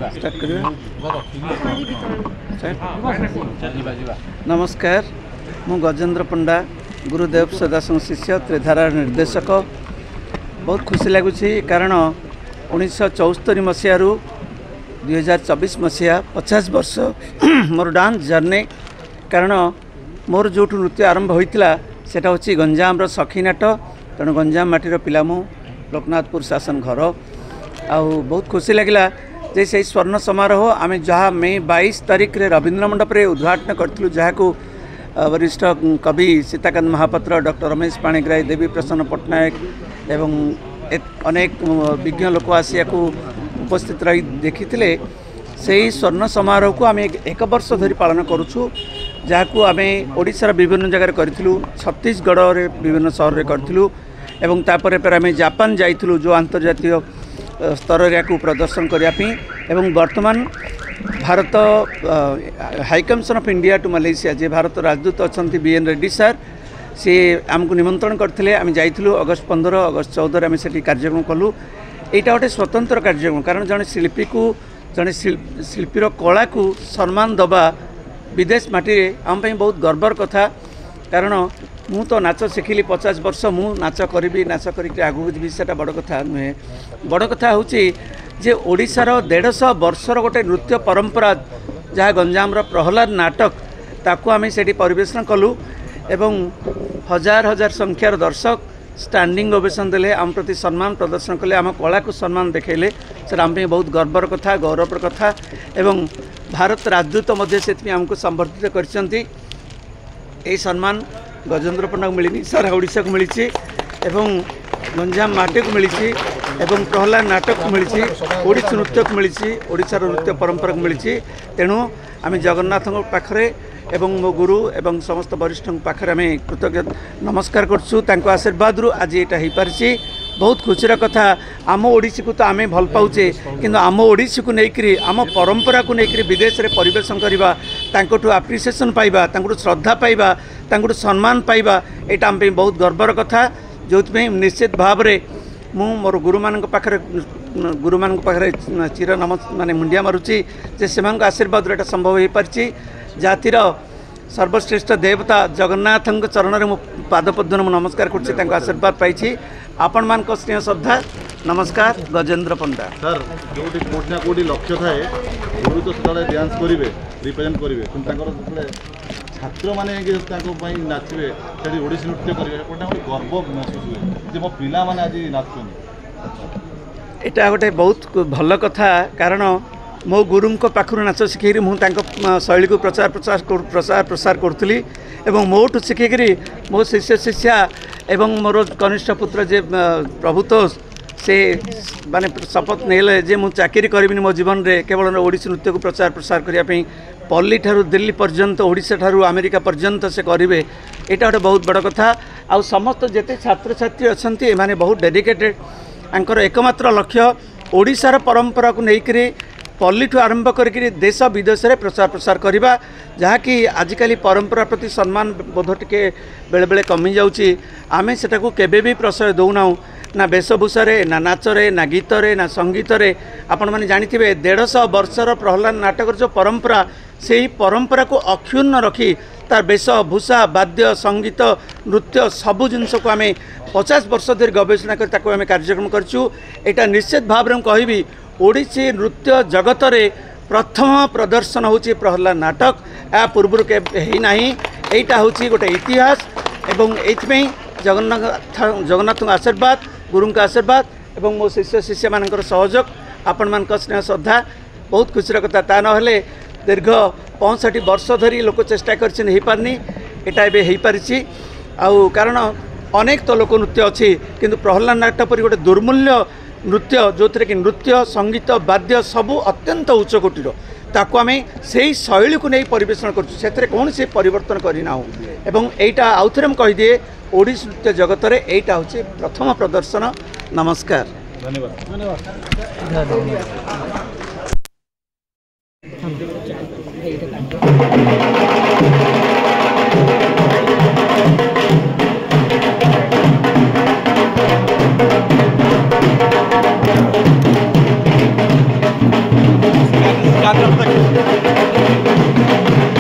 Start करिए। नमस्कार, मु गजेंद्र पंडा गुरुदेव सदाशिव शिष्य त्रिधारा निर्देशक। बहुत खुशी लगुच कारण 1974 मसीह 2024 मसीहा 50 वर्ष मोर डांस जर्नी। कारण मोर जो नृत्य आरंभ होता से हूँ गंजाम सखीनाट। तेणु गंजाम माटीर पिला मु लोकनाथपुर शासन घर। बहुत खुशी लगिला जे से स्वर्ण समारोह आम जहाँ मे 22 तारीख रे रवींद्र मंडप रे उद्घाटन करूँ, जहाँ को वरिष्ठ कवि सीताकांत महापात्र, डॉक्टर रमेश पाणिग्राही, देवी प्रसन्न पट्टनायक एवं अनेक विज्ञ लोक आसिया को उपस्थित रही देखी से स्वर्ण समारोह को आम एक वर्ष धरी पालन करुँ, जहाँ को आम ओडिशार विभिन्न जगह करूँ, छत्तीसगढ़ रे विभिन्न सहर रे करूँ एवं तापर आम जापान जाइलु जो अंतर्जातीय स्तर को प्रदर्शन करने। एवं वर्तमान Bharat high commission of India to Malaysia जे भारत राजदूत अच्छा BN रेड्डी सर सी आमको निमंत्रण करते। आम जाइलु अगस्त 15 अगस्त 14 आम से कार्यक्रम कलु। यहाँ गोटे स्वतंत्र कार्यक्रम, कारण जड़े शिल्पी को जड़े शिल्पीर कला को सम्मान दबा विदेश माटी आम बहुत गर्वर कथा। कारण मु तो नाच शिखिली 50 वर्ष, मु नाच करी नाच करके आगू जी से बड़ कथा नुहे। बड़ कथा हूँ जे ओडिशार 150 वर्षर गोटे नृत्य परंपरा जहाँ गंजाम प्रहलाद नाटक ताकू आम से परिवेशन कलु एवं हजार हजार संख्यार दर्शक स्टैंडिंग ओवेशन देले, आम प्रति सम्मान प्रदर्शन कले, आम कला को सम्मान देखले। सर आम बहुत गर्वर कथा, गौरवर कथा। एवं भारत राजदूत मध्य से आमको संबर्धित करछंती। ए सम्मान गजेंद्र पंडा को मिलनी, सारा ओडिशा को मिली एवं गंजाम माटी को मिली एवं प्रहलाद नाटक को मिली, ओडिसी नृत्य को मिली, ओडिशार नृत्य परंपरा को मिली। तेणु आम जगन्नाथ पाखरे एवं मो गुरु एवं समस्त वरिष्ठ पाखरे आम कृतज्ञ नमस्कार करछू। आशीर्वाद रु आज यहाँ हो पारी। बहुत खुशीर कथा, आम ओडिसी को तो आम भल पाऊे, किंतु आम ओडिसी को लेकर आम परंपरा को लेकर विदेश में परिवेशन करवा, एप्रिसिएसन पाइबा, श्रद्धा पाइबा, सम्मान पाइबा, यहाँ आम बहुत गर्वर कथा। जो निश्चित भाव में मु मोर गुरु मान पाखरे चिर माने मुंडिया मारुची जे से आशीर्वाद यहाँ संभव हो पारी। जातिर सर्वश्रेष्ठ देवता जगन्नाथ चरण में पादपद्म नमस्कार कर आशीर्वाद पाई। आपण मान स्नेह श्रद्धा नमस्कार। गजेंद्र पंडा सर जो कोटी ना कोटी लक्ष्य थाए गुरु तो सदा डांस करेंगे रिप्रेजेंट करेंगे, छात्र मैंने नाचे से ओडिसी नृत्य करेंगे गोटे गर्व महसूस हुए मो पिला माने आज नाचुन। यहाँ गोटे बहुत भल कथा, कारण मो गुरु पाखु नाच शिखी मुझे शैली को प्रचार प्रसार करूँ एवं मोठू शिखिकी मो शिष्य शिष्या एवं मोर कनिष्ठ पुत्र जे प्रभुतोष से माने शपथ नेले जे मु चाकरी करिबिनी मो जीवन रे केवल ओडिसी नृत्य को प्रचार प्रसार करने पल्ली ठारू दिल्ली पर्यंत ओडिशा ठारू अमेरिका पर्यंत से करेंगे। यहाँ गोटे बहुत बड़ कथा। आ समस्त जेते छात्र छात्री अच्छा माने बहुत डेडिकेटेड, आंकर एकमात्र लक्ष्य ओडिशार परंपरा को लेकर पल्ली आरंभ करके देश विदेश में प्रचार प्रसार करवा, जहाँकि आजिकल परंपरा प्रति सम्मान बोध टिके बेले बेले कमी जाऊँगी। आमे सेटाको केबे भी प्रश्रय दौना ना वेशभूषारे ना नाचरे ना गीतरे ना संगीतरे। आपण माने जानिथिबे 150 वर्षर प्रहलाद नाटक जो परंपरा से ही परंपरा को अक्षुण्ण रखी तार वेशभूषा वाद्य संगीत नृत्य सबू जिनस को आम 50 वर्ष धरी गवेषणा कर आम कार्यक्रम करूँ। यहाँ निश्चित भाव में कहबी ओडिसी नृत्य जगत रे प्रथम प्रदर्शन होची प्रहलाद नाटक। या पूर्व के ना यहाँ हूँ गोटे इतिहास एवं ये जगन्नाथ आशीर्वाद गुरु का आशीर्वाद एवं मो शिष्य शिष्य मान सहयोग आपण मान स्नेह श्रद्धा बहुत खुशी कथा। ता ना दीर्घ 65 वर्ष धरी लोक चेष्टा करनी यहाँ हो पारी। कारण अनेक तो लोक नृत्य अच्छी किंतु प्रहलाद नाटक परी गोटे दुर्मूल्य नृत्य जो थे कि नृत्य संगीत वाद्य सबू अत्यंत उच्च कोटीर ताकू आम से शैली को नहीं परिवेशन कर कौन से परिवर्तन करना एवं यहाँ आउ थे कहीदिए ओडिसी नृत्य जगत में यहाँ हूँ प्रथम प्रदर्शन। नमस्कार, धन्यवाद। धन्यवाद। ଦେଖିବେ